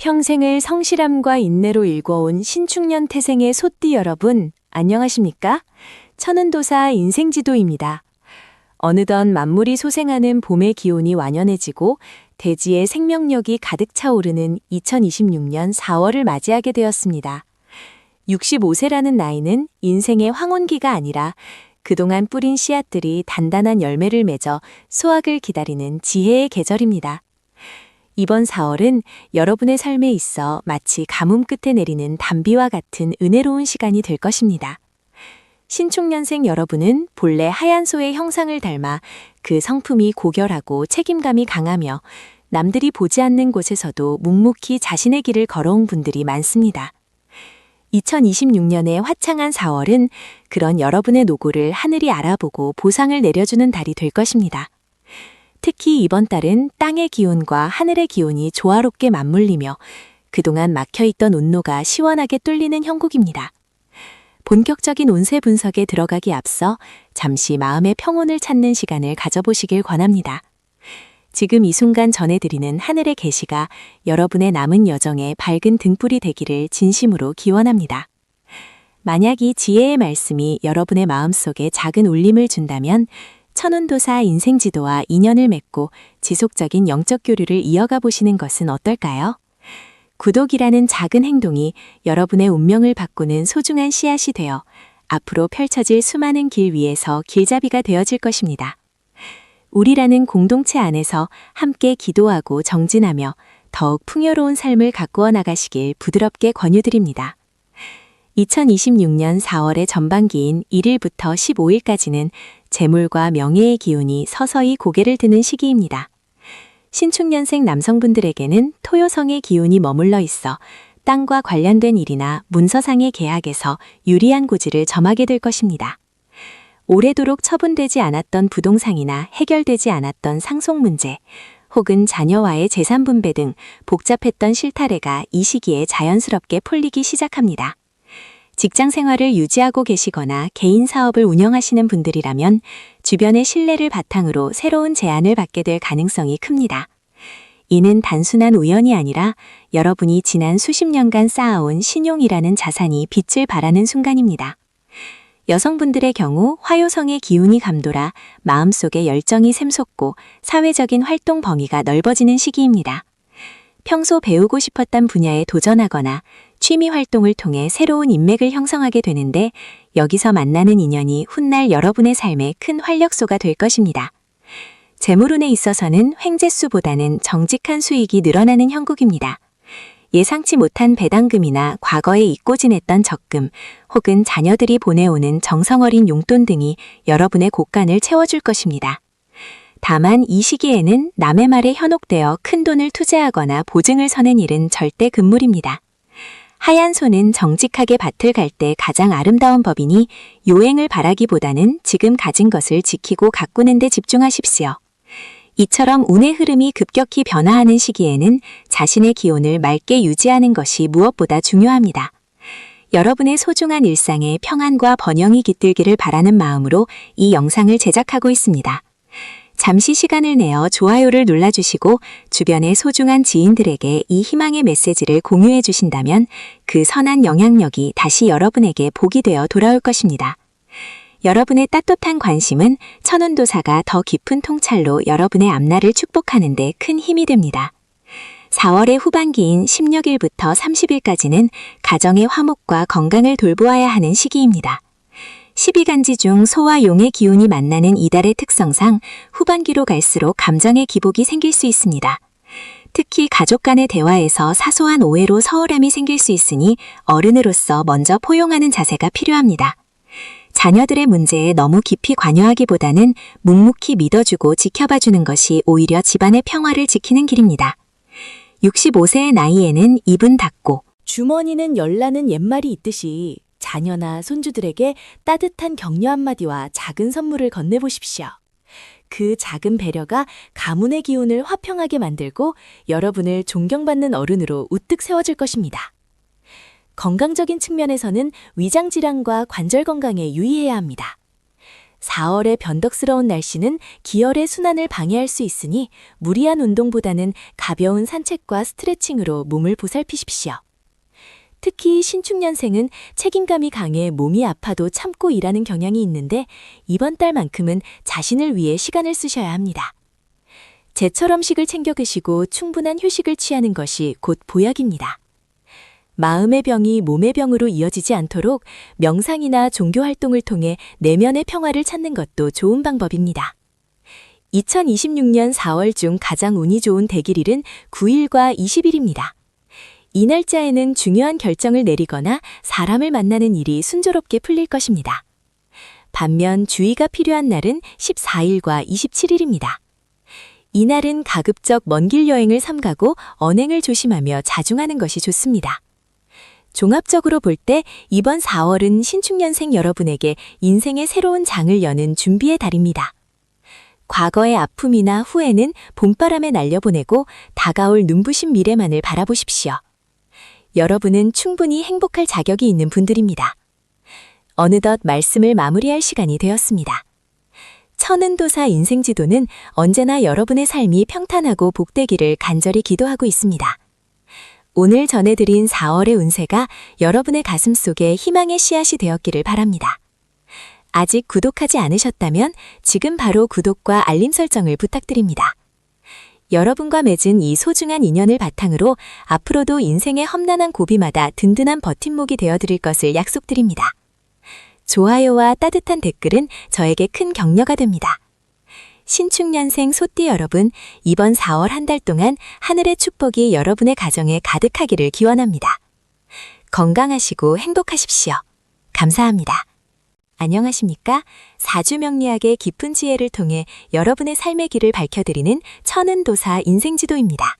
평생을 성실함과 인내로 일궈온 신축년 태생의 소띠 여러분, 안녕하십니까? 천은도사 인생지도입니다. 어느덧 만물이 소생하는 봄의 기온이 완연해지고 대지의 생명력이 가득 차오르는 2026년 4월을 맞이하게 되었습니다. 65세라는 나이는 인생의 황혼기가 아니라 그동안 뿌린 씨앗들이 단단한 열매를 맺어 수확을 기다리는 지혜의 계절입니다. 이번 4월은 여러분의 삶에 있어 마치 가뭄 끝에 내리는 단비와 같은 은혜로운 시간이 될 것입니다. 신축년생 여러분은 본래 하얀 소의 형상을 닮아 그 성품이 고결하고 책임감이 강하며 남들이 보지 않는 곳에서도 묵묵히 자신의 길을 걸어온 분들이 많습니다. 2026년의 화창한 4월은 그런 여러분의 노고를 하늘이 알아보고 보상을 내려주는 달이 될 것입니다. 특히 이번 달은 땅의 기운과 하늘의 기운이 조화롭게 맞물리며 그동안 막혀있던 운로가 시원하게 뚫리는 형국입니다. 본격적인 운세 분석에 들어가기 앞서 잠시 마음의 평온을 찾는 시간을 가져보시길 권합니다. 지금 이 순간 전해드리는 하늘의 계시가 여러분의 남은 여정에 밝은 등불이 되기를 진심으로 기원합니다. 만약 이 지혜의 말씀이 여러분의 마음속에 작은 울림을 준다면 천운도사 인생지도와 인연을 맺고 지속적인 영적 교류를 이어가 보시는 것은 어떨까요? 구독이라는 작은 행동이 여러분의 운명을 바꾸는 소중한 씨앗이 되어 앞으로 펼쳐질 수많은 길 위에서 길잡이가 되어질 것입니다. 우리라는 공동체 안에서 함께 기도하고 정진하며 더욱 풍요로운 삶을 가꾸어 나가시길 부드럽게 권유드립니다. 2026년 4월의 전반기인 1일부터 15일까지는 재물과 명예의 기운이 서서히 고개를 드는 시기입니다. 신축년생 남성분들에게는 토요성의 기운이 머물러 있어 땅과 관련된 일이나 문서상의 계약에서 유리한 고지를 점하게 될 것입니다. 오래도록 처분되지 않았던 부동산이나 해결되지 않았던 상속 문제, 혹은 자녀와의 재산 분배 등 복잡했던 실타래가 이 시기에 자연스럽게 풀리기 시작합니다. 직장 생활을 유지하고 계시거나 개인 사업을 운영하시는 분들이라면 주변의 신뢰를 바탕으로 새로운 제안을 받게 될 가능성이 큽니다. 이는 단순한 우연이 아니라 여러분이 지난 수십 년간 쌓아온 신용이라는 자산이 빛을 발하는 순간입니다. 여성분들의 경우 화요성의 기운이 감돌아 마음속에 열정이 샘솟고 사회적인 활동 범위가 넓어지는 시기입니다. 평소 배우고 싶었던 분야에 도전하거나 취미 활동을 통해 새로운 인맥을 형성하게 되는데 여기서 만나는 인연이 훗날 여러분의 삶에 큰 활력소가 될 것입니다. 재물운에 있어서는 횡재수보다는 정직한 수익이 늘어나는 형국입니다. 예상치 못한 배당금이나 과거에 잊고 지냈던 적금, 혹은 자녀들이 보내오는 정성어린 용돈 등이 여러분의 곳간을 채워줄 것입니다. 다만 이 시기에는 남의 말에 현혹되어 큰돈을 투자하거나 보증을 서는 일은 절대 금물입니다. 하얀 소는 정직하게 밭을 갈 때 가장 아름다운 법이니 요행을 바라기보다는 지금 가진 것을 지키고 가꾸는 데 집중하십시오. 이처럼 운의 흐름이 급격히 변화하는 시기에는 자신의 기운을 맑게 유지하는 것이 무엇보다 중요합니다. 여러분의 소중한 일상에 평안과 번영이 깃들기를 바라는 마음으로 이 영상을 제작하고 있습니다. 잠시 시간을 내어 좋아요를 눌러주시고 주변의 소중한 지인들에게 이 희망의 메시지를 공유해 주신다면 그 선한 영향력이 다시 여러분에게 복이 되어 돌아올 것입니다. 여러분의 따뜻한 관심은 천운도사가 더 깊은 통찰로 여러분의 앞날을 축복하는 데 큰 힘이 됩니다. 4월의 후반기인 16일부터 30일까지는 가정의 화목과 건강을 돌보아야 하는 시기입니다. 12간지 중 소와 용의 기운이 만나는 이달의 특성상 후반기로 갈수록 감정의 기복이 생길 수 있습니다. 특히 가족 간의 대화에서 사소한 오해로 서운함이 생길 수 있으니 어른으로서 먼저 포용하는 자세가 필요합니다. 자녀들의 문제에 너무 깊이 관여하기보다는 묵묵히 믿어주고 지켜봐주는 것이 오히려 집안의 평화를 지키는 길입니다. 65세의 나이에는 입은 닫고 주머니는 열나는 옛말이 있듯이 자녀나 손주들에게 따뜻한 격려 한마디와 작은 선물을 건네보십시오. 그 작은 배려가 가문의 기운을 화평하게 만들고 여러분을 존경받는 어른으로 우뚝 세워줄 것입니다. 건강적인 측면에서는 위장 질환과 관절 건강에 유의해야 합니다. 4월의 변덕스러운 날씨는 기혈의 순환을 방해할 수 있으니 무리한 운동보다는 가벼운 산책과 스트레칭으로 몸을 보살피십시오. 특히 신축년생은 책임감이 강해 몸이 아파도 참고 일하는 경향이 있는데 이번 달만큼은 자신을 위해 시간을 쓰셔야 합니다. 제철 음식을 챙겨 드시고 충분한 휴식을 취하는 것이 곧 보약입니다. 마음의 병이 몸의 병으로 이어지지 않도록 명상이나 종교 활동을 통해 내면의 평화를 찾는 것도 좋은 방법입니다. 2026년 4월 중 가장 운이 좋은 대길일은 9일과 20일입니다. 이 날짜에는 중요한 결정을 내리거나 사람을 만나는 일이 순조롭게 풀릴 것입니다. 반면 주의가 필요한 날은 14일과 27일입니다. 이날은 가급적 먼 길 여행을 삼가고 언행을 조심하며 자중하는 것이 좋습니다. 종합적으로 볼 때 이번 4월은 신축년생 여러분에게 인생의 새로운 장을 여는 준비의 달입니다. 과거의 아픔이나 후회는 봄바람에 날려보내고 다가올 눈부신 미래만을 바라보십시오. 여러분은 충분히 행복할 자격이 있는 분들입니다. 어느덧 말씀을 마무리할 시간이 되었습니다. 천은도사 인생지도는 언제나 여러분의 삶이 평탄하고 복되기를 간절히 기도하고 있습니다. 오늘 전해드린 4월의 운세가 여러분의 가슴속에 희망의 씨앗이 되었기를 바랍니다. 아직 구독하지 않으셨다면 지금 바로 구독과 알림 설정을 부탁드립니다. 여러분과 맺은 이 소중한 인연을 바탕으로 앞으로도 인생의 험난한 고비마다 든든한 버팀목이 되어드릴 것을 약속드립니다. 좋아요와 따뜻한 댓글은 저에게 큰 격려가 됩니다. 신축년생 소띠 여러분, 이번 4월 한 달 동안 하늘의 축복이 여러분의 가정에 가득하기를 기원합니다. 건강하시고 행복하십시오. 감사합니다. 안녕하십니까? 사주명리학의 깊은 지혜를 통해 여러분의 삶의 길을 밝혀드리는 천은도사 인생지도입니다.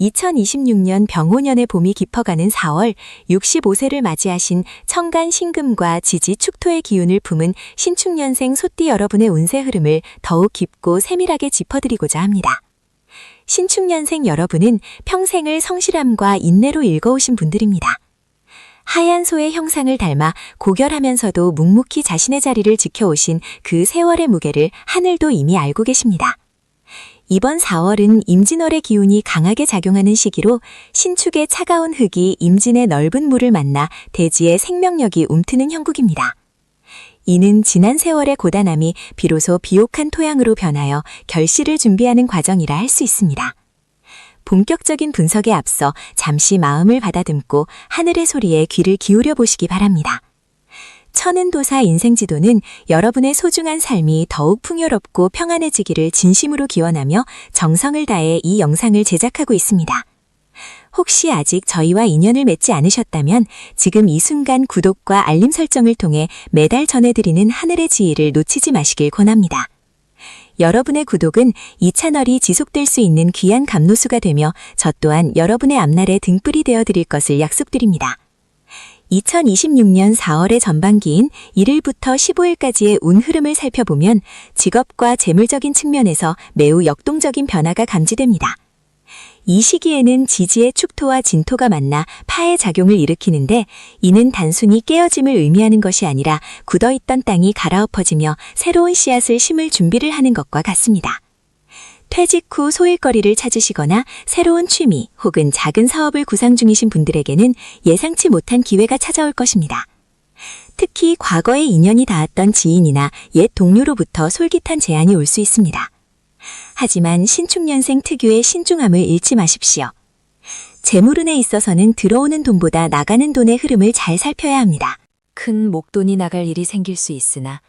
2026년 병호년의 봄이 깊어가는 4월 65세를 맞이하신 청간 신금과 지지 축토의 기운을 품은 신축년생 소띠 여러분의 운세 흐름을 더욱 깊고 세밀하게 짚어드리고자 합니다. 신축년생 여러분은 평생을 성실함과 인내로 읽어오신 분들입니다. 하얀 소의 형상을 닮아 고결하면서도 묵묵히 자신의 자리를 지켜오신 그 세월의 무게를 하늘도 이미 알고 계십니다. 이번 4월은 임진월의 기운이 강하게 작용하는 시기로 신축의 차가운 흙이 임진의 넓은 물을 만나 대지의 생명력이 움트는 형국입니다. 이는 지난 세월의 고단함이 비로소 비옥한 토양으로 변하여 결실을 준비하는 과정이라 할 수 있습니다. 본격적인 분석에 앞서 잠시 마음을 가다듬고 하늘의 소리에 귀를 기울여 보시기 바랍니다. 천은도사 인생지도는 여러분의 소중한 삶이 더욱 풍요롭고 평안해지기를 진심으로 기원하며 정성을 다해 이 영상을 제작하고 있습니다. 혹시 아직 저희와 인연을 맺지 않으셨다면 지금 이 순간 구독과 알림 설정을 통해 매달 전해드리는 하늘의 지혜를 놓치지 마시길 권합니다. 여러분의 구독은 이 채널이 지속될 수 있는 귀한 감로수가 되며 저 또한 여러분의 앞날에 등불이 되어드릴 것을 약속드립니다. 2026년 4월의 전반기인 1일부터 15일까지의 운 흐름을 살펴보면 직업과 재물적인 측면에서 매우 역동적인 변화가 감지됩니다. 이 시기에는 지지의 축토와 진토가 만나 파의 작용을 일으키는데 이는 단순히 깨어짐을 의미하는 것이 아니라 굳어있던 땅이 갈아엎어지며 새로운 씨앗을 심을 준비를 하는 것과 같습니다. 퇴직 후 소일거리를 찾으시거나 새로운 취미 혹은 작은 사업을 구상 중이신 분들에게는 예상치 못한 기회가 찾아올 것입니다. 특히 과거에 인연이 닿았던 지인이나 옛 동료로부터 솔깃한 제안이 올 수 있습니다. 하지만 신축년생 특유의 신중함을 잃지 마십시오. 재물운에 있어서는 들어오는 돈보다 나가는 돈의 흐름을 잘 살펴야 합니다. 큰 목돈이 나갈 일이 생길 수 있으나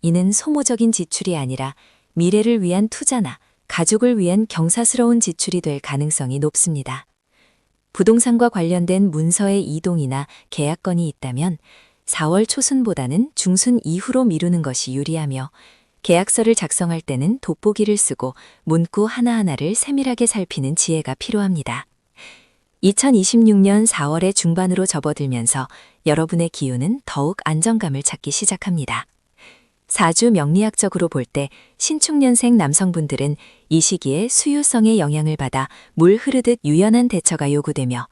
이는 소모적인 지출이 아니라 미래를 위한 투자나 가족을 위한 경사스러운 지출이 될 가능성이 높습니다. 부동산과 관련된 문서의 이동이나 계약건이 있다면 4월 초순보다는 중순 이후로 미루는 것이 유리하며 계약서를 작성할 때는 돋보기를 쓰고 문구 하나하나를 세밀하게 살피는 지혜가 필요합니다. 2026년 4월의 중반으로 접어들면서 여러분의 기운은 더욱 안정감을 찾기 시작합니다. 사주 명리학적으로 볼 때 신축년생 남성분들은 이 시기에 수유성의 영향을 받아 물 흐르듯 유연한 대처가 요구되며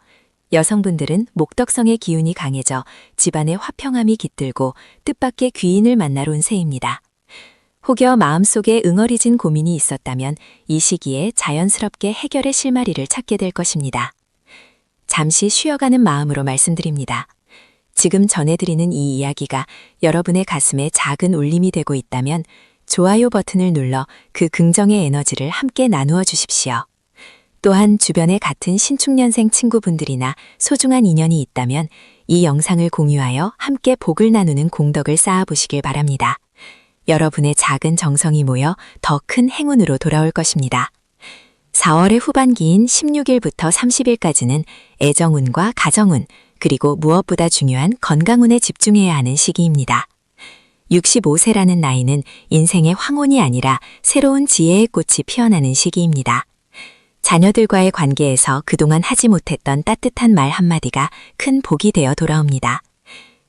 여성분들은 목덕성의 기운이 강해져 집안의 화평함이 깃들고 뜻밖의 귀인을 만날 운세입니다. 혹여 마음속에 응어리진 고민이 있었다면 이 시기에 자연스럽게 해결의 실마리를 찾게 될 것입니다. 잠시 쉬어가는 마음으로 말씀드립니다. 지금 전해드리는 이 이야기가 여러분의 가슴에 작은 울림이 되고 있다면 좋아요 버튼을 눌러 그 긍정의 에너지를 함께 나누어 주십시오. 또한 주변에 같은 신축년생 친구분들이나 소중한 인연이 있다면 이 영상을 공유하여 함께 복을 나누는 공덕을 쌓아보시길 바랍니다. 여러분의 작은 정성이 모여 더 큰 행운으로 돌아올 것입니다. 4월의 후반기인 16일부터 30일까지는 애정운과 가정운, 그리고 무엇보다 중요한 건강운에 집중해야 하는 시기입니다. 65세라는 나이는 인생의 황혼이 아니라 새로운 지혜의 꽃이 피어나는 시기입니다. 자녀들과의 관계에서 그동안 하지 못했던 따뜻한 말 한마디가 큰 복이 되어 돌아옵니다.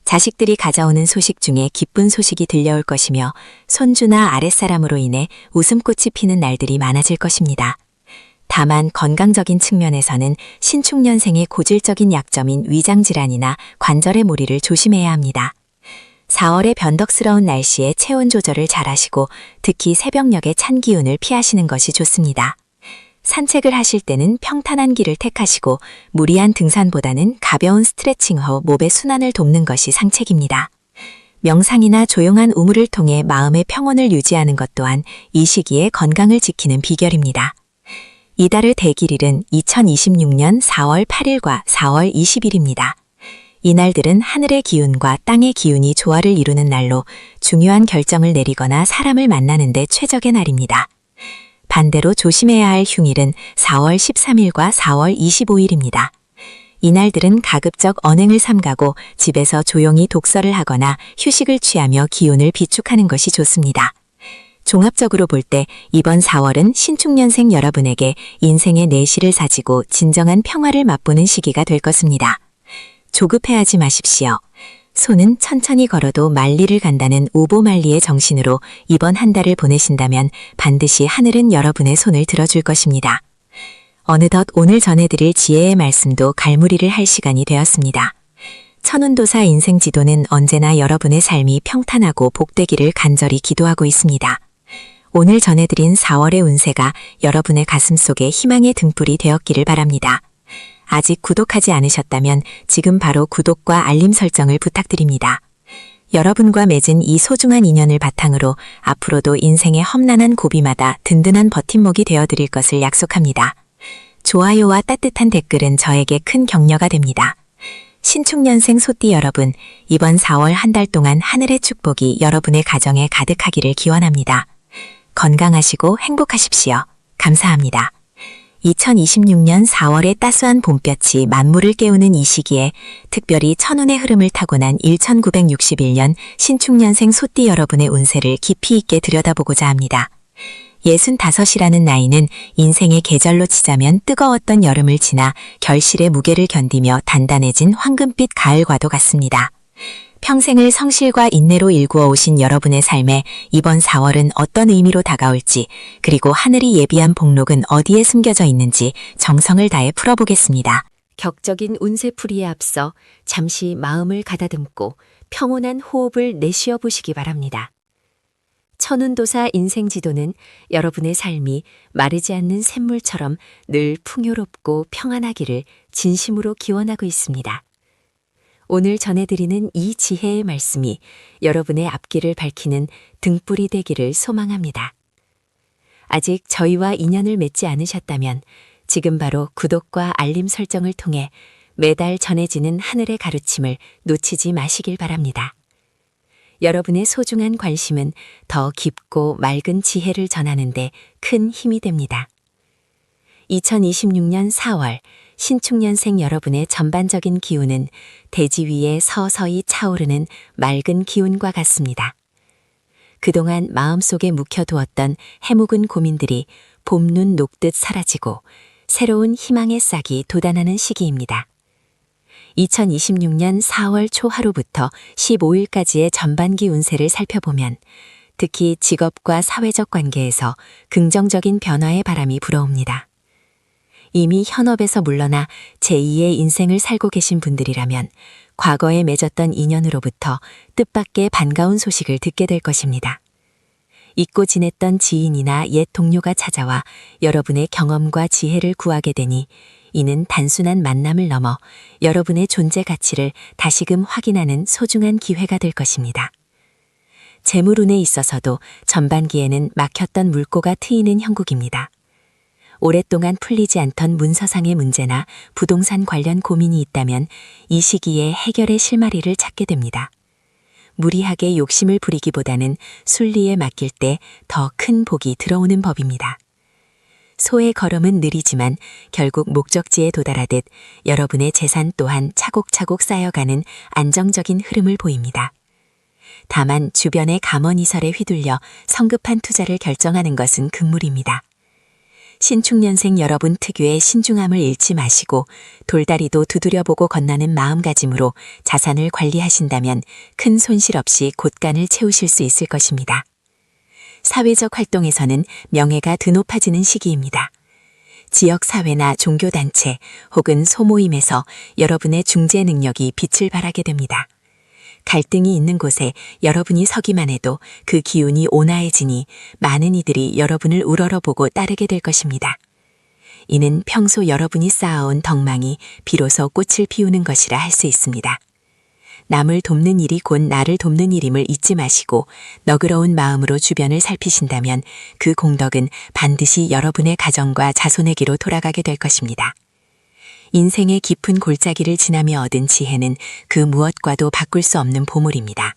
자식들이 가져오는 소식 중에 기쁜 소식이 들려올 것이며 손주나 아랫사람으로 인해 웃음꽃이 피는 날들이 많아질 것입니다. 다만 건강적인 측면에서는 신축년생의 고질적인 약점인 위장질환이나 관절의 무리를 조심해야 합니다. 4월의 변덕스러운 날씨에 체온 조절을 잘하시고 특히 새벽녘의 찬 기운을 피하시는 것이 좋습니다. 산책을 하실 때는 평탄한 길을 택하시고 무리한 등산보다는 가벼운 스트레칭 후 몸의 순환을 돕는 것이 상책입니다. 명상이나 조용한 우물을 통해 마음의 평온을 유지하는 것 또한 이 시기에 건강을 지키는 비결입니다. 이달의 대길일은 2026년 4월 8일과 4월 20일입니다. 이날들은 하늘의 기운과 땅의 기운이 조화를 이루는 날로 중요한 결정을 내리거나 사람을 만나는 데 최적의 날입니다. 반대로 조심해야 할 흉일은 4월 13일과 4월 25일입니다. 이날들은 가급적 언행을 삼가고 집에서 조용히 독서를 하거나 휴식을 취하며 기운을 비축하는 것이 좋습니다. 종합적으로 볼 때 이번 4월은 신축년생 여러분에게 인생의 내실을 사지고 진정한 평화를 맛보는 시기가 될 것입니다. 조급해하지 마십시오. 소는 천천히 걸어도 만리를 간다는 오보만리의 정신으로 이번 한 달을 보내신다면 반드시 하늘은 여러분의 손을 들어줄 것입니다. 어느덧 오늘 전해드릴 지혜의 말씀도 갈무리를 할 시간이 되었습니다. 천운도사 인생지도는 언제나 여러분의 삶이 평탄하고 복되기를 간절히 기도하고 있습니다. 오늘 전해드린 4월의 운세가 여러분의 가슴속에 희망의 등불이 되었기를 바랍니다. 아직 구독하지 않으셨다면 지금 바로 구독과 알림 설정을 부탁드립니다. 여러분과 맺은 이 소중한 인연을 바탕으로 앞으로도 인생의 험난한 고비마다 든든한 버팀목이 되어드릴 것을 약속합니다. 좋아요와 따뜻한 댓글은 저에게 큰 격려가 됩니다. 신축년생 소띠 여러분, 이번 4월 한 달 동안 하늘의 축복이 여러분의 가정에 가득하기를 기원합니다. 건강하시고 행복하십시오. 감사합니다. 2026년 4월의 따스한 봄볕이 만물을 깨우는 이 시기에 특별히 천운의 흐름을 타고난 1961년 신축년생 소띠 여러분의 운세를 깊이 있게 들여다보고자 합니다. 65이라는 나이는 인생의 계절로 치자면 뜨거웠던 여름을 지나 결실의 무게를 견디며 단단해진 황금빛 가을과도 같습니다. 평생을 성실과 인내로 일구어 오신 여러분의 삶에 이번 4월은 어떤 의미로 다가올지, 그리고 하늘이 예비한 복록은 어디에 숨겨져 있는지 정성을 다해 풀어보겠습니다. 격적인 운세풀이에 앞서 잠시 마음을 가다듬고 평온한 호흡을 내쉬어 보시기 바랍니다. 천운도사 인생지도는 여러분의 삶이 마르지 않는 샘물처럼 늘 풍요롭고 평안하기를 진심으로 기원하고 있습니다. 오늘 전해드리는 이 지혜의 말씀이 여러분의 앞길을 밝히는 등불이 되기를 소망합니다. 아직 저희와 인연을 맺지 않으셨다면 지금 바로 구독과 알림 설정을 통해 매달 전해지는 하늘의 가르침을 놓치지 마시길 바랍니다. 여러분의 소중한 관심은 더 깊고 맑은 지혜를 전하는 데 큰 힘이 됩니다. 2026년 4월 신축년생 여러분의 전반적인 기운은 대지 위에 서서히 차오르는 맑은 기운과 같습니다. 그동안 마음속에 묵혀두었던 해묵은 고민들이 봄눈 녹듯 사라지고 새로운 희망의 싹이 돋아나는 시기입니다. 2026년 4월 초 하루부터 15일까지의 전반기 운세를 살펴보면 특히 직업과 사회적 관계에서 긍정적인 변화의 바람이 불어옵니다. 이미 현업에서 물러나 제2의 인생을 살고 계신 분들이라면 과거에 맺었던 인연으로부터 뜻밖의 반가운 소식을 듣게 될 것입니다. 잊고 지냈던 지인이나 옛 동료가 찾아와 여러분의 경험과 지혜를 구하게 되니 이는 단순한 만남을 넘어 여러분의 존재 가치를 다시금 확인하는 소중한 기회가 될 것입니다. 재물운에 있어서도 전반기에는 막혔던 물꼬가 트이는 형국입니다. 오랫동안 풀리지 않던 문서상의 문제나 부동산 관련 고민이 있다면 이 시기에 해결의 실마리를 찾게 됩니다. 무리하게 욕심을 부리기보다는 순리에 맡길 때 더 큰 복이 들어오는 법입니다. 소의 걸음은 느리지만 결국 목적지에 도달하듯 여러분의 재산 또한 차곡차곡 쌓여가는 안정적인 흐름을 보입니다. 다만 주변의 감언이설에 휘둘려 성급한 투자를 결정하는 것은 금물입니다. 신축년생 여러분 특유의 신중함을 잃지 마시고 돌다리도 두드려보고 건너는 마음가짐으로 자산을 관리하신다면 큰 손실 없이 곳간을 채우실 수 있을 것입니다. 사회적 활동에서는 명예가 드높아지는 시기입니다. 지역사회나 종교단체 혹은 소모임에서 여러분의 중재 능력이 빛을 발하게 됩니다. 갈등이 있는 곳에 여러분이 서기만 해도 그 기운이 온화해지니 많은 이들이 여러분을 우러러보고 따르게 될 것입니다. 이는 평소 여러분이 쌓아온 덕망이 비로소 꽃을 피우는 것이라 할 수 있습니다. 남을 돕는 일이 곧 나를 돕는 일임을 잊지 마시고 너그러운 마음으로 주변을 살피신다면 그 공덕은 반드시 여러분의 가정과 자손에게로 돌아가게 될 것입니다. 인생의 깊은 골짜기를 지나며 얻은 지혜는 그 무엇과도 바꿀 수 없는 보물입니다.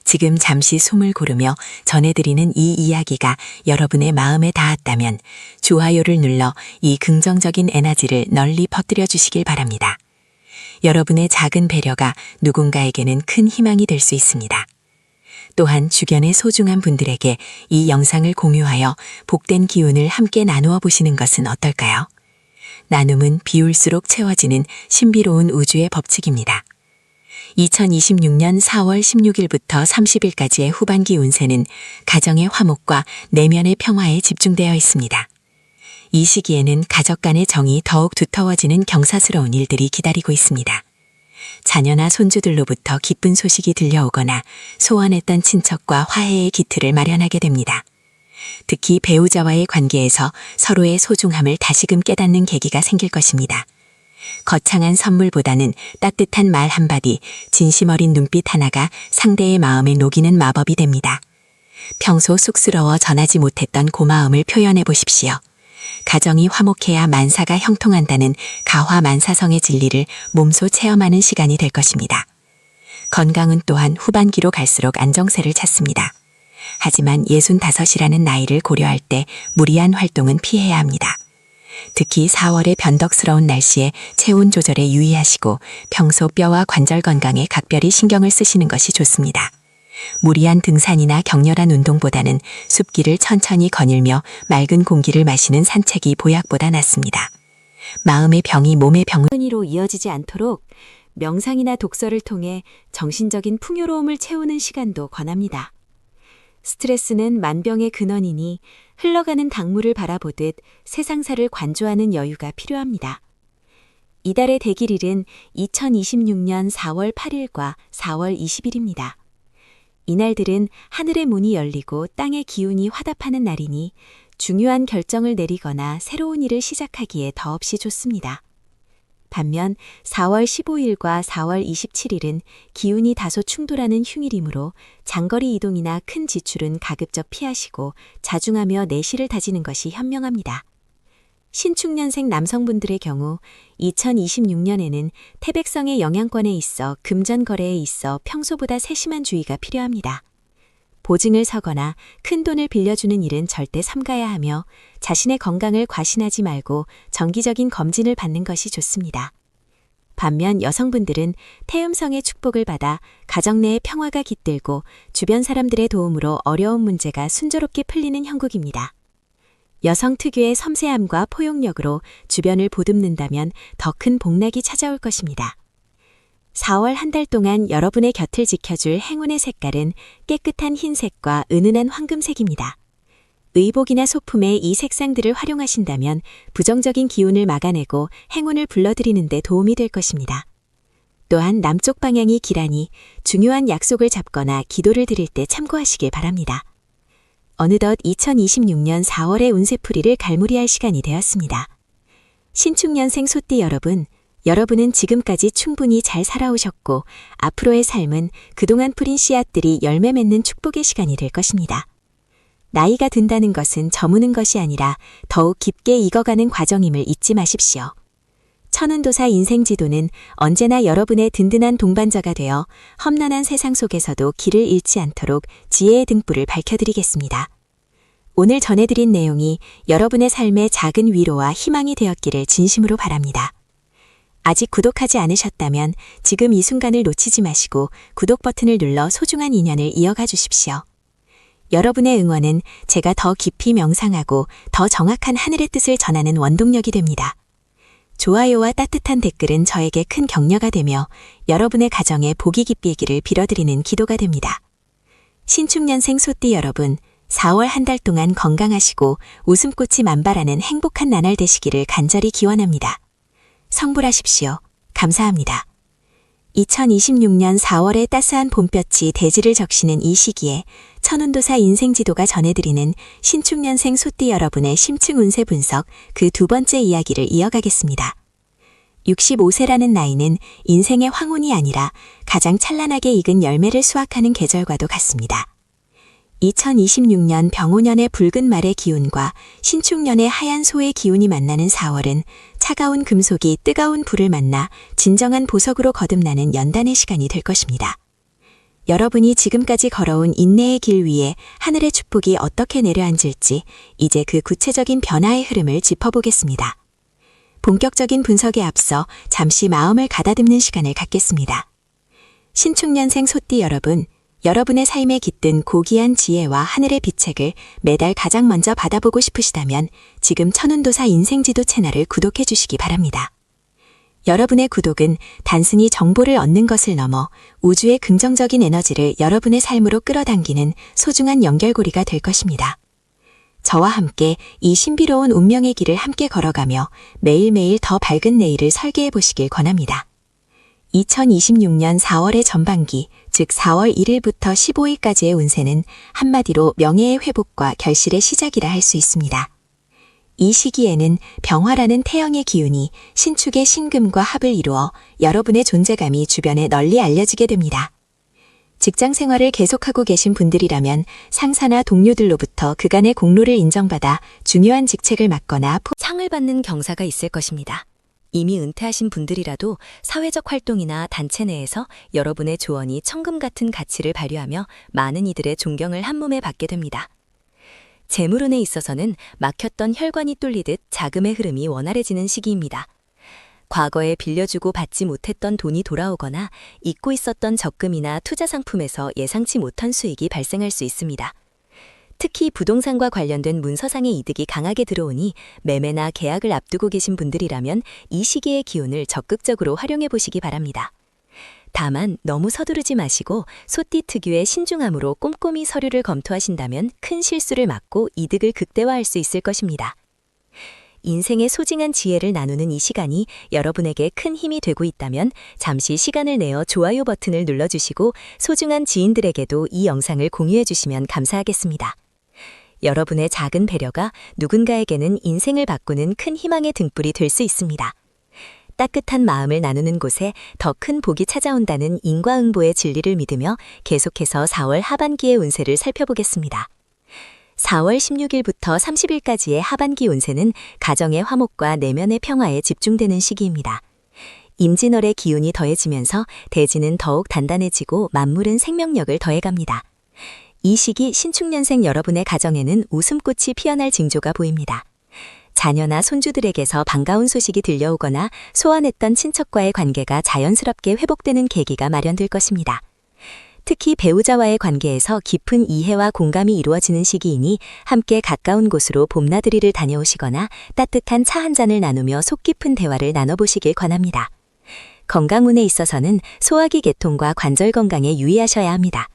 지금 잠시 숨을 고르며 전해드리는 이 이야기가 여러분의 마음에 닿았다면 좋아요를 눌러 이 긍정적인 에너지를 널리 퍼뜨려 주시길 바랍니다. 여러분의 작은 배려가 누군가에게는 큰 희망이 될 수 있습니다. 또한 주변의 소중한 분들에게 이 영상을 공유하여 복된 기운을 함께 나누어 보시는 것은 어떨까요? 나눔은 비울수록 채워지는 신비로운 우주의 법칙입니다. 2026년 4월 16일부터 30일까지의 후반기 운세는 가정의 화목과 내면의 평화에 집중되어 있습니다. 이 시기에는 가족 간의 정이 더욱 두터워지는 경사스러운 일들이 기다리고 있습니다. 자녀나 손주들로부터 기쁜 소식이 들려오거나 소원했던 친척과 화해의 기틀을 마련하게 됩니다. 특히 배우자와의 관계에서 서로의 소중함을 다시금 깨닫는 계기가 생길 것입니다. 거창한 선물보다는 따뜻한 말 한마디, 진심 어린 눈빛 하나가 상대의 마음에 녹이는 마법이 됩니다. 평소 쑥스러워 전하지 못했던 고마움을 표현해 보십시오. 가정이 화목해야 만사가 형통한다는 가화만사성의 진리를 몸소 체험하는 시간이 될 것입니다. 건강은 또한 후반기로 갈수록 안정세를 찾습니다. 하지만 65이라는 나이를 고려할 때 무리한 활동은 피해야 합니다. 특히 4월의 변덕스러운 날씨에 체온 조절에 유의하시고 평소 뼈와 관절 건강에 각별히 신경을 쓰시는 것이 좋습니다. 무리한 등산이나 격렬한 운동보다는 숲길을 천천히 거닐며 맑은 공기를 마시는 산책이 보약보다 낫습니다. 마음의 병이 몸의 병으로 이어지지 않도록 명상이나 독서를 통해 정신적인 풍요로움을 채우는 시간도 권합니다. 스트레스는 만병의 근원이니 흘러가는 강물을 바라보듯 세상사를 관조하는 여유가 필요합니다. 이달의 대길일은 2026년 4월 8일과 4월 20일입니다. 이날들은 하늘의 문이 열리고 땅의 기운이 화답하는 날이니 중요한 결정을 내리거나 새로운 일을 시작하기에 더없이 좋습니다. 반면 4월 15일과 4월 27일은 기운이 다소 충돌하는 흉일이므로 장거리 이동이나 큰 지출은 가급적 피하시고 자중하며 내실을 다지는 것이 현명합니다. 신축년생 남성분들의 경우 2026년에는 태백성의 영향권에 있어 금전 거래에 있어 평소보다 세심한 주의가 필요합니다. 보증을 서거나 큰 돈을 빌려주는 일은 절대 삼가야 하며 자신의 건강을 과신하지 말고 정기적인 검진을 받는 것이 좋습니다. 반면 여성분들은 태음성의 축복을 받아 가정 내의 평화가 깃들고 주변 사람들의 도움으로 어려운 문제가 순조롭게 풀리는 형국입니다. 여성 특유의 섬세함과 포용력으로 주변을 보듬는다면 더 큰 복락이 찾아올 것입니다. 4월 한 달 동안 여러분의 곁을 지켜줄 행운의 색깔은 깨끗한 흰색과 은은한 황금색입니다. 의복이나 소품에 이 색상들을 활용하신다면 부정적인 기운을 막아내고 행운을 불러들이는 데 도움이 될 것입니다. 또한 남쪽 방향이 길하니 중요한 약속을 잡거나 기도를 드릴 때 참고하시길 바랍니다. 어느덧 2026년 4월의 운세풀이를 갈무리할 시간이 되었습니다. 신축년생 소띠 여러분, 여러분은 지금까지 충분히 잘 살아오셨고 앞으로의 삶은 그동안 뿌린 씨앗들이 열매 맺는 축복의 시간이 될 것입니다. 나이가 든다는 것은 저무는 것이 아니라 더욱 깊게 익어가는 과정임을 잊지 마십시오. 천운도사 인생지도는 언제나 여러분의 든든한 동반자가 되어 험난한 세상 속에서도 길을 잃지 않도록 지혜의 등불을 밝혀드리겠습니다. 오늘 전해드린 내용이 여러분의 삶에 작은 위로와 희망이 되었기를 진심으로 바랍니다. 아직 구독하지 않으셨다면 지금 이 순간을 놓치지 마시고 구독 버튼을 눌러 소중한 인연을 이어가 주십시오. 여러분의 응원은 제가 더 깊이 명상하고 더 정확한 하늘의 뜻을 전하는 원동력이 됩니다. 좋아요와 따뜻한 댓글은 저에게 큰 격려가 되며 여러분의 가정에 복이 깃들기를 빌어드리는 기도가 됩니다. 신축년생 소띠 여러분, 4월 한 달 동안 건강하시고 웃음꽃이 만발하는 행복한 나날 되시기를 간절히 기원합니다. 성불하십시오. 감사합니다. 2026년 4월의 따스한 봄볕이 대지를 적시는 이 시기에 천운도사 인생지도가 전해드리는 신축년생 소띠 여러분의 심층 운세 분석 그 두 번째 이야기를 이어가겠습니다. 65세라는 나이는 인생의 황혼이 아니라 가장 찬란하게 익은 열매를 수확하는 계절과도 같습니다. 2026년 병오년의 붉은 말의 기운과 신축년의 하얀 소의 기운이 만나는 4월은 차가운 금속이 뜨거운 불을 만나 진정한 보석으로 거듭나는 연단의 시간이 될 것입니다. 여러분이 지금까지 걸어온 인내의 길 위에 하늘의 축복이 어떻게 내려앉을지 이제 그 구체적인 변화의 흐름을 짚어보겠습니다. 본격적인 분석에 앞서 잠시 마음을 가다듬는 시간을 갖겠습니다. 신축년생 소띠 여러분, 여러분의 삶에 깃든 고귀한 지혜와 하늘의 비책을 매달 가장 먼저 받아보고 싶으시다면 지금 천운도사 인생지도 채널을 구독해 주시기 바랍니다. 여러분의 구독은 단순히 정보를 얻는 것을 넘어 우주의 긍정적인 에너지를 여러분의 삶으로 끌어당기는 소중한 연결고리가 될 것입니다. 저와 함께 이 신비로운 운명의 길을 함께 걸어가며 매일매일 더 밝은 내일을 설계해 보시길 권합니다. 2026년 4월의 전반기, 즉 4월 1일부터 15일까지의 운세는 한마디로 명예의 회복과 결실의 시작이라 할 수 있습니다. 이 시기에는 병화라는 태영의 기운이 신축의 신금과 합을 이루어 여러분의 존재감이 주변에 널리 알려지게 됩니다. 직장 생활을 계속하고 계신 분들이라면 상사나 동료들로부터 그간의 공로를 인정받아 중요한 직책을 맡거나 상을 받는 경사가 있을 것입니다. 이미 은퇴하신 분들이라도 사회적 활동이나 단체 내에서 여러분의 조언이 천금 같은 가치를 발휘하며 많은 이들의 존경을 한몸에 받게 됩니다. 재물운에 있어서는 막혔던 혈관이 뚫리듯 자금의 흐름이 원활해지는 시기입니다. 과거에 빌려주고 받지 못했던 돈이 돌아오거나 잊고 있었던 적금이나 투자 상품에서 예상치 못한 수익이 발생할 수 있습니다. 특히 부동산과 관련된 문서상의 이득이 강하게 들어오니 매매나 계약을 앞두고 계신 분들이라면 이 시기의 기운을 적극적으로 활용해 보시기 바랍니다. 다만 너무 서두르지 마시고 소띠 특유의 신중함으로 꼼꼼히 서류를 검토하신다면 큰 실수를 막고 이득을 극대화할 수 있을 것입니다. 인생의 소중한 지혜를 나누는 이 시간이 여러분에게 큰 힘이 되고 있다면 잠시 시간을 내어 좋아요 버튼을 눌러주시고 소중한 지인들에게도 이 영상을 공유해 주시면 감사하겠습니다. 여러분의 작은 배려가 누군가에게는 인생을 바꾸는 큰 희망의 등불이 될 수 있습니다. 따뜻한 마음을 나누는 곳에 더 큰 복이 찾아온다는 인과응보의 진리를 믿으며 계속해서 4월 하반기의 운세를 살펴보겠습니다. 4월 16일부터 30일까지의 하반기 운세는 가정의 화목과 내면의 평화에 집중되는 시기입니다. 임진월의 기운이 더해지면서 대지는 더욱 단단해지고 만물은 생명력을 더해갑니다. 이 시기 신축년생 여러분의 가정에는 웃음꽃이 피어날 징조가 보입니다. 자녀나 손주들에게서 반가운 소식이 들려오거나 소원했던 친척과의 관계가 자연스럽게 회복되는 계기가 마련될 것입니다. 특히 배우자와의 관계에서 깊은 이해와 공감이 이루어지는 시기이니 함께 가까운 곳으로 봄나들이를 다녀오시거나 따뜻한 차 한 잔을 나누며 속 깊은 대화를 나눠보시길 권합니다. 건강운에 있어서는 소화기 계통과 관절 건강에 유의하셔야 합니다.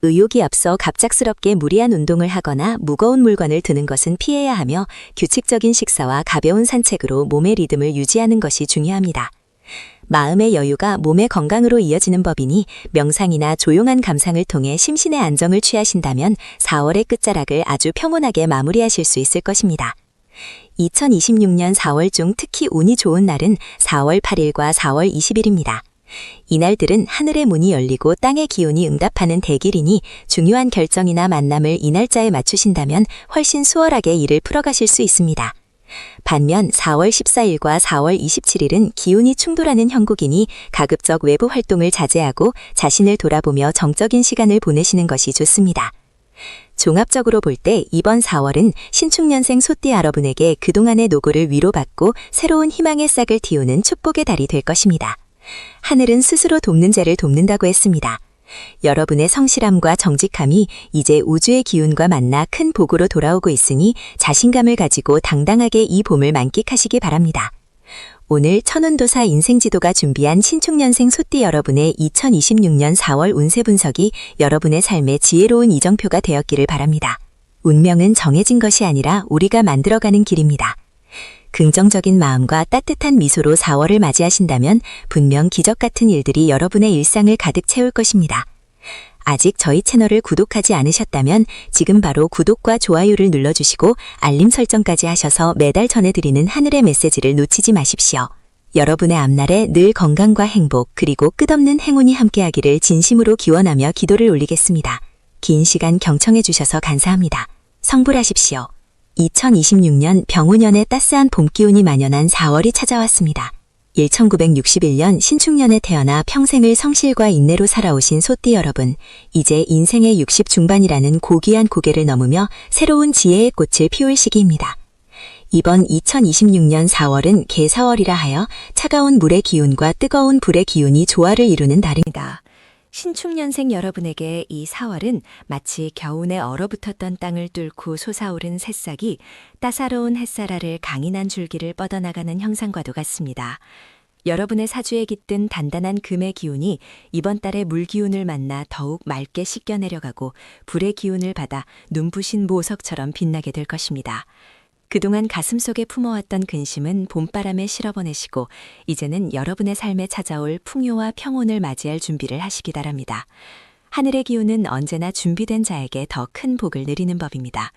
의욕이 앞서 갑작스럽게 무리한 운동을 하거나 무거운 물건을 드는 것은 피해야 하며 규칙적인 식사와 가벼운 산책으로 몸의 리듬을 유지하는 것이 중요합니다. 마음의 여유가 몸의 건강으로 이어지는 법이니 명상이나 조용한 감상을 통해 심신의 안정을 취하신다면 4월의 끝자락을 아주 평온하게 마무리하실 수 있을 것입니다. 2026년 4월 중 특히 운이 좋은 날은 4월 8일과 4월 20일입니다. 이날들은 하늘의 문이 열리고 땅의 기운이 응답하는 대길이니 중요한 결정이나 만남을 이 날짜에 맞추신다면 훨씬 수월하게 일을 풀어가실 수 있습니다. 반면 4월 14일과 4월 27일은 기운이 충돌하는 형국이니 가급적 외부 활동을 자제하고 자신을 돌아보며 정적인 시간을 보내시는 것이 좋습니다. 종합적으로 볼 때 이번 4월은 신축년생 소띠 여러분에게 그동안의 노고를 위로받고 새로운 희망의 싹을 틔우는 축복의 달이 될 것입니다. 하늘은 스스로 돕는 자를 돕는다고 했습니다. 여러분의 성실함과 정직함이 이제 우주의 기운과 만나 큰 복으로 돌아오고 있으니 자신감을 가지고 당당하게 이 봄을 만끽하시기 바랍니다. 오늘 천운도사 인생지도가 준비한 신축년생 소띠 여러분의 2026년 4월 운세 분석이 여러분의 삶에 지혜로운 이정표가 되었기를 바랍니다. 운명은 정해진 것이 아니라 우리가 만들어가는 길입니다. 긍정적인 마음과 따뜻한 미소로 4월을 맞이하신다면 분명 기적 같은 일들이 여러분의 일상을 가득 채울 것입니다. 아직 저희 채널을 구독하지 않으셨다면 지금 바로 구독과 좋아요를 눌러주시고 알림 설정까지 하셔서 매달 전해드리는 하늘의 메시지를 놓치지 마십시오. 여러분의 앞날에 늘 건강과 행복 그리고 끝없는 행운이 함께하기를 진심으로 기원하며 기도를 올리겠습니다. 긴 시간 경청해 주셔서 감사합니다. 성불하십시오. 2026년 병우년의 따스한 봄기운이 만연한 4월이 찾아왔습니다. 1961년 신축년에 태어나 평생을 성실과 인내로 살아오신 소띠 여러분, 이제 인생의 60 중반이라는 고귀한 고개를 넘으며 새로운 지혜의 꽃을 피울 시기입니다. 이번 2026년 4월은 개사월이라 하여 차가운 물의 기운과 뜨거운 불의 기운이 조화를 이루는 달입니다. 신축년생 여러분에게 이 4월은 마치 겨우내 얼어붙었던 땅을 뚫고 솟아오른 새싹이 따사로운 햇살 아래 강인한 줄기를 뻗어나가는 형상과도 같습니다. 여러분의 사주에 깃든 단단한 금의 기운이 이번 달에 물 기운을 만나 더욱 맑게 씻겨 내려가고 불의 기운을 받아 눈부신 보석처럼 빛나게 될 것입니다. 그동안 가슴속에 품어왔던 근심은 봄바람에 실어보내시고 이제는 여러분의 삶에 찾아올 풍요와 평온을 맞이할 준비를 하시기 바랍니다. 하늘의 기운은 언제나 준비된 자에게 더 큰 복을 내리는 법입니다.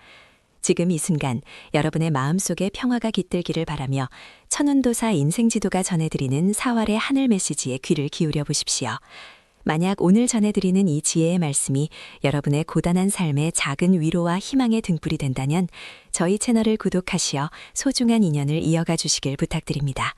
지금 이 순간 여러분의 마음속에 평화가 깃들기를 바라며 천운도사 인생지도가 전해드리는 4월의 하늘 메시지에 귀를 기울여 보십시오. 만약 오늘 전해드리는 이 지혜의 말씀이 여러분의 고단한 삶에 작은 위로와 희망의 등불이 된다면 저희 채널을 구독하시어 소중한 인연을 이어가 주시길 부탁드립니다.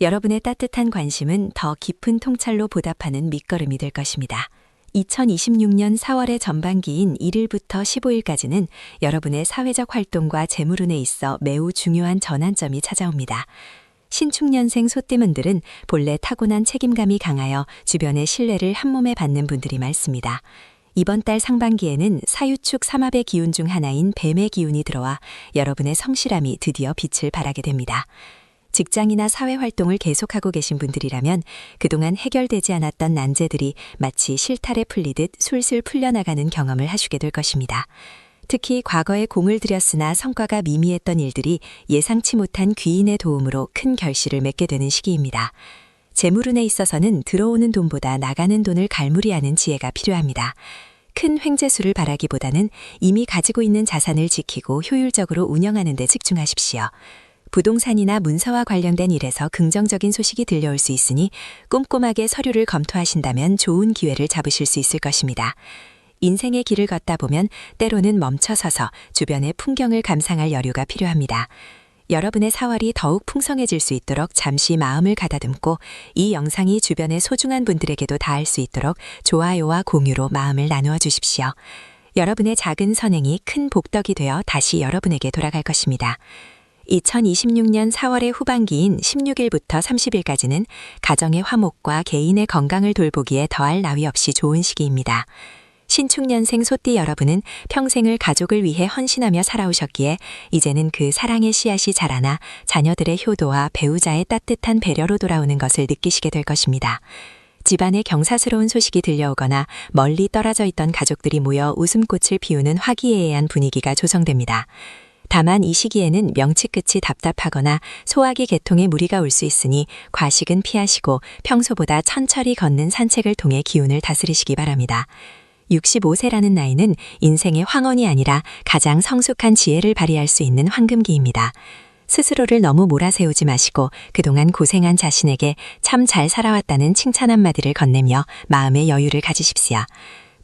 여러분의 따뜻한 관심은 더 깊은 통찰로 보답하는 밑거름이 될 것입니다. 2026년 4월의 전반기인 1일부터 15일까지는 여러분의 사회적 활동과 재물운에 있어 매우 중요한 전환점이 찾아옵니다. 신축년생 소띠문들은 본래 타고난 책임감이 강하여 주변의 신뢰를 한몸에 받는 분들이 많습니다. 이번 달 상반기에는 사유축 삼합의 기운 중 하나인 뱀의 기운이 들어와 여러분의 성실함이 드디어 빛을 발하게 됩니다. 직장이나 사회활동을 계속하고 계신 분들이라면 그동안 해결되지 않았던 난제들이 마치 실타래 풀리듯 술술 풀려나가는 경험을 하시게 될 것입니다. 특히 과거에 공을 들였으나 성과가 미미했던 일들이 예상치 못한 귀인의 도움으로 큰 결실을 맺게 되는 시기입니다. 재물운에 있어서는 들어오는 돈보다 나가는 돈을 갈무리하는 지혜가 필요합니다. 큰 횡재수를 바라기보다는 이미 가지고 있는 자산을 지키고 효율적으로 운영하는 데 집중하십시오. 부동산이나 문서와 관련된 일에서 긍정적인 소식이 들려올 수 있으니 꼼꼼하게 서류를 검토하신다면 좋은 기회를 잡으실 수 있을 것입니다. 인생의 길을 걷다 보면 때로는 멈춰서서 주변의 풍경을 감상할 여유가 필요합니다. 여러분의 4월이 더욱 풍성해질 수 있도록 잠시 마음을 가다듬고 이 영상이 주변의 소중한 분들에게도 닿을 수 있도록 좋아요와 공유로 마음을 나누어 주십시오. 여러분의 작은 선행이 큰 복덕이 되어 다시 여러분에게 돌아갈 것입니다. 2026년 4월의 후반기인 16일부터 30일까지는 가정의 화목과 개인의 건강을 돌보기에 더할 나위 없이 좋은 시기입니다. 신축년생 소띠 여러분은 평생을 가족을 위해 헌신하며 살아오셨기에 이제는 그 사랑의 씨앗이 자라나 자녀들의 효도와 배우자의 따뜻한 배려로 돌아오는 것을 느끼시게 될 것입니다. 집안에 경사스러운 소식이 들려오거나 멀리 떨어져 있던 가족들이 모여 웃음꽃을 피우는 화기애애한 분위기가 조성됩니다. 다만 이 시기에는 명치 끝이 답답하거나 소화기 계통에 무리가 올 수 있으니 과식은 피하시고 평소보다 천천히 걷는 산책을 통해 기운을 다스리시기 바랍니다. 65세라는 나이는 인생의 황혼이 아니라 가장 성숙한 지혜를 발휘할 수 있는 황금기입니다. 스스로를 너무 몰아세우지 마시고 그동안 고생한 자신에게 참 잘 살아왔다는 칭찬 한마디를 건네며 마음의 여유를 가지십시오.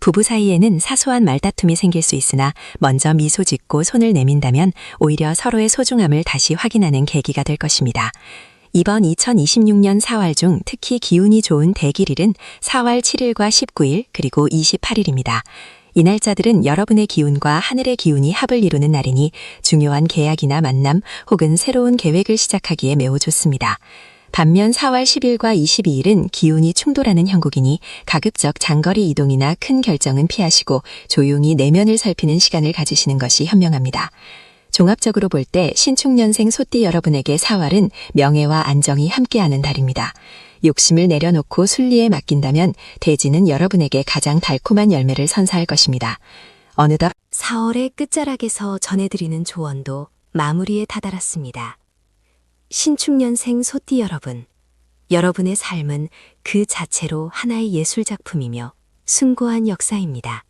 부부 사이에는 사소한 말다툼이 생길 수 있으나 먼저 미소 짓고 손을 내민다면 오히려 서로의 소중함을 다시 확인하는 계기가 될 것입니다. 이번 2026년 4월 중 특히 기운이 좋은 대길일은 4월 7일과 19일 그리고 28일입니다. 이 날짜들은 여러분의 기운과 하늘의 기운이 합을 이루는 날이니 중요한 계약이나 만남 혹은 새로운 계획을 시작하기에 매우 좋습니다. 반면 4월 10일과 22일은 기운이 충돌하는 형국이니 가급적 장거리 이동이나 큰 결정은 피하시고 조용히 내면을 살피는 시간을 가지시는 것이 현명합니다. 종합적으로 볼 때 신축년생 소띠 여러분에게 4월은 명예와 안정이 함께하는 달입니다. 욕심을 내려놓고 순리에 맡긴다면 대지는 여러분에게 가장 달콤한 열매를 선사할 것입니다. 어느덧 4월의 끝자락에서 전해드리는 조언도 마무리에 다다랐습니다. 신축년생 소띠 여러분, 여러분의 삶은 그 자체로 하나의 예술작품이며 숭고한 역사입니다.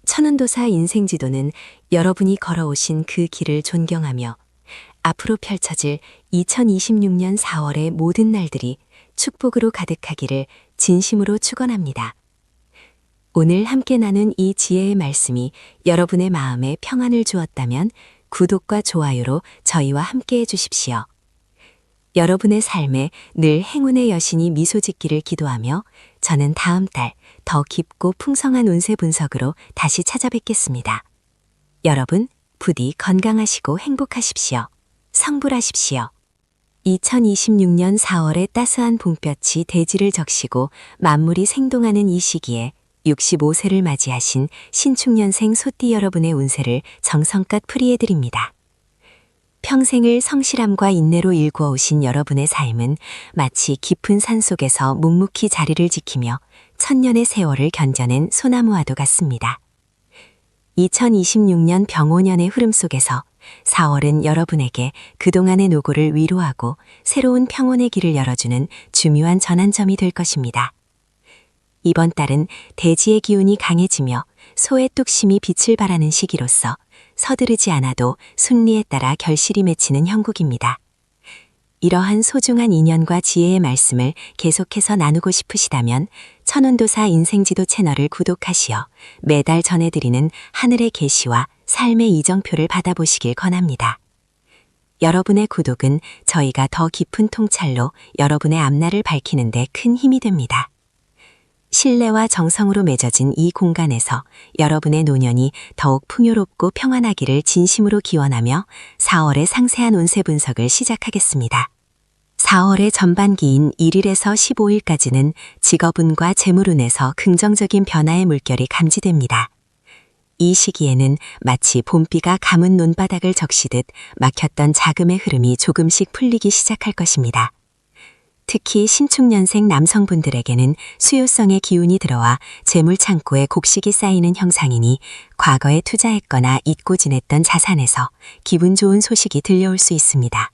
천운도사 인생지도는 여러분이 걸어오신 그 길을 존경하며 앞으로 펼쳐질 2026년 4월의 모든 날들이 축복으로 가득하기를 진심으로 축원합니다. 오늘 함께 나눈 이 지혜의 말씀이 여러분의 마음에 평안을 주었다면 구독과 좋아요로 저희와 함께 해주십시오. 여러분의 삶에 늘 행운의 여신이 미소 짓기를 기도하며 저는 다음 달 더 깊고 풍성한 운세 분석으로 다시 찾아뵙겠습니다. 여러분, 부디 건강하시고 행복하십시오. 성불하십시오. 2026년 4월의 따스한 봄볕이 대지를 적시고 만물이 생동하는 이 시기에 65세를 맞이하신 신축년생 소띠 여러분의 운세를 정성껏 풀이해드립니다. 평생을 성실함과 인내로 일구어오신 여러분의 삶은 마치 깊은 산 속에서 묵묵히 자리를 지키며 천년의 세월을 견뎌낸 소나무와도 같습니다. 2026년 병오년의 흐름 속에서 4월은 여러분에게 그동안의 노고를 위로하고 새로운 평온의 길을 열어주는 중요한 전환점이 될 것입니다. 이번 달은 대지의 기운이 강해지며 소의 뚝심이 빛을 발하는 시기로서 서두르지 않아도 순리에 따라 결실이 맺히는 형국입니다. 이러한 소중한 인연과 지혜의 말씀을 계속해서 나누고 싶으시다면 천운도사 인생지도 채널을 구독하시어 매달 전해드리는 하늘의 계시와 삶의 이정표를 받아보시길 권합니다. 여러분의 구독은 저희가 더 깊은 통찰로 여러분의 앞날을 밝히는 데 큰 힘이 됩니다. 신뢰와 정성으로 맺어진 이 공간에서 여러분의 노년이 더욱 풍요롭고 평안하기를 진심으로 기원하며 4월의 상세한 운세 분석을 시작하겠습니다. 4월의 전반기인 1일에서 15일까지는 직업운과 재물운에서 긍정적인 변화의 물결이 감지됩니다. 이 시기에는 마치 봄비가 가문 논바닥을 적시듯 막혔던 자금의 흐름이 조금씩 풀리기 시작할 것입니다. 특히 신축년생 남성분들에게는 수요성의 기운이 들어와 재물 창고에 곡식이 쌓이는 형상이니 과거에 투자했거나 잊고 지냈던 자산에서 기분 좋은 소식이 들려올 수 있습니다.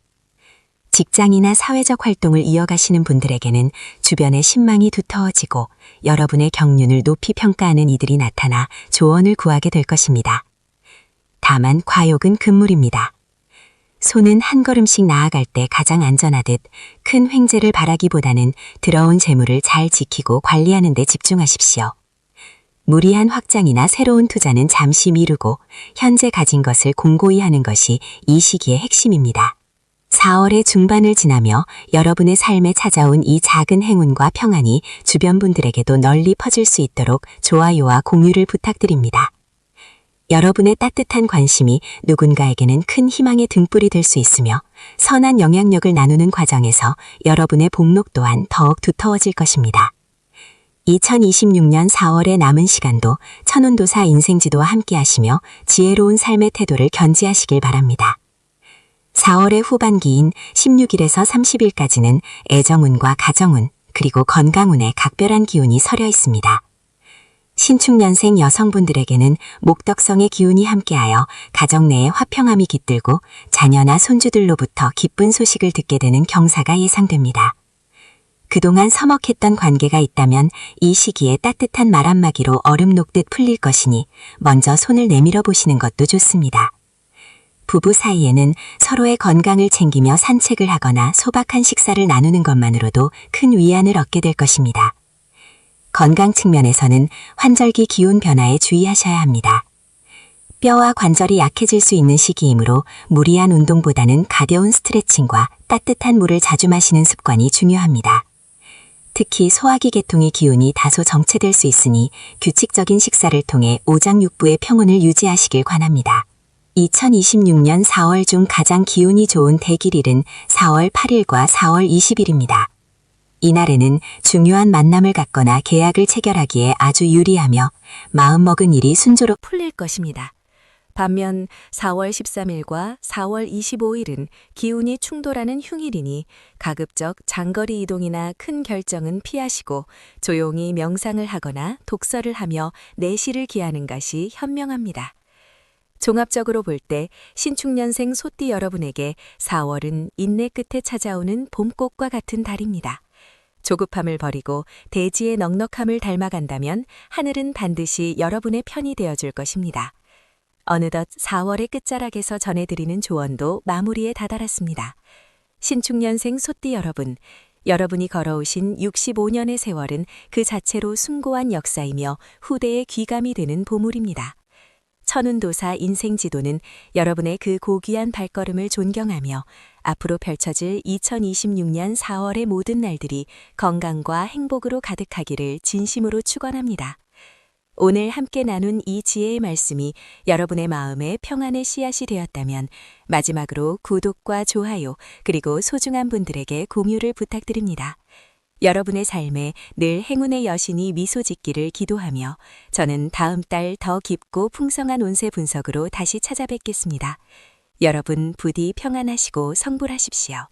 직장이나 사회적 활동을 이어가시는 분들에게는 주변의 신망이 두터워지고 여러분의 경륜을 높이 평가하는 이들이 나타나 조언을 구하게 될 것입니다. 다만 과욕은 금물입니다. 소는 한 걸음씩 나아갈 때 가장 안전하듯 큰 횡재를 바라기보다는 들어온 재물을 잘 지키고 관리하는 데 집중하십시오. 무리한 확장이나 새로운 투자는 잠시 미루고 현재 가진 것을 공고히 하는 것이 이 시기의 핵심입니다. 4월의 중반을 지나며 여러분의 삶에 찾아온 이 작은 행운과 평안이 주변 분들에게도 널리 퍼질 수 있도록 좋아요와 공유를 부탁드립니다. 여러분의 따뜻한 관심이 누군가에게는 큰 희망의 등불이 될 수 있으며 선한 영향력을 나누는 과정에서 여러분의 복록 또한 더욱 두터워질 것입니다. 2026년 4월의 남은 시간도 천운도사 인생지도와 함께 하시며 지혜로운 삶의 태도를 견지하시길 바랍니다. 4월의 후반기인 16일에서 30일까지는 애정운과 가정운 그리고 건강운에 각별한 기운이 서려 있습니다. 신축년생 여성분들에게는 목덕성의 기운이 함께하여 가정 내에 화평함이 깃들고 자녀나 손주들로부터 기쁜 소식을 듣게 되는 경사가 예상됩니다. 그동안 서먹했던 관계가 있다면 이 시기에 따뜻한 말 한마디로 얼음 녹듯 풀릴 것이니 먼저 손을 내밀어 보시는 것도 좋습니다. 부부 사이에는 서로의 건강을 챙기며 산책을 하거나 소박한 식사를 나누는 것만으로도 큰 위안을 얻게 될 것입니다. 건강 측면에서는 환절기 기운 변화에 주의하셔야 합니다. 뼈와 관절이 약해질 수 있는 시기이므로 무리한 운동보다는 가벼운 스트레칭과 따뜻한 물을 자주 마시는 습관이 중요합니다. 특히 소화기 계통의 기운이 다소 정체될 수 있으니 규칙적인 식사를 통해 오장육부의 평온을 유지하시길 권합니다. 2026년 4월 중 가장 기운이 좋은 대길일은 4월 8일과 4월 20일입니다. 이날에는 중요한 만남을 갖거나 계약을 체결하기에 아주 유리하며 마음먹은 일이 순조롭게 풀릴 것입니다. 반면 4월 13일과 4월 25일은 기운이 충돌하는 흉일이니 가급적 장거리 이동이나 큰 결정은 피하시고 조용히 명상을 하거나 독서를 하며 내실을 기하는 것이 현명합니다. 종합적으로 볼 때 신축년생 소띠 여러분에게 4월은 인내 끝에 찾아오는 봄꽃과 같은 달입니다. 조급함을 버리고 대지의 넉넉함을 닮아간다면 하늘은 반드시 여러분의 편이 되어줄 것입니다. 어느덧 4월의 끝자락에서 전해드리는 조언도 마무리에 다다랐습니다. 신축년생 소띠 여러분, 여러분이 걸어오신 65년의 세월은 그 자체로 숭고한 역사이며 후대의 귀감이 되는 보물입니다. 천운도사 인생지도는 여러분의 그 고귀한 발걸음을 존경하며 앞으로 펼쳐질 2026년 4월의 모든 날들이 건강과 행복으로 가득하기를 진심으로 축원합니다. 오늘 함께 나눈 이 지혜의 말씀이 여러분의 마음에 평안의 씨앗이 되었다면 마지막으로 구독과 좋아요 그리고 소중한 분들에게 공유를 부탁드립니다. 여러분의 삶에 늘 행운의 여신이 미소 짓기를 기도하며 저는 다음 달 더 깊고 풍성한 운세 분석으로 다시 찾아뵙겠습니다. 여러분 부디 평안하시고 성불하십시오.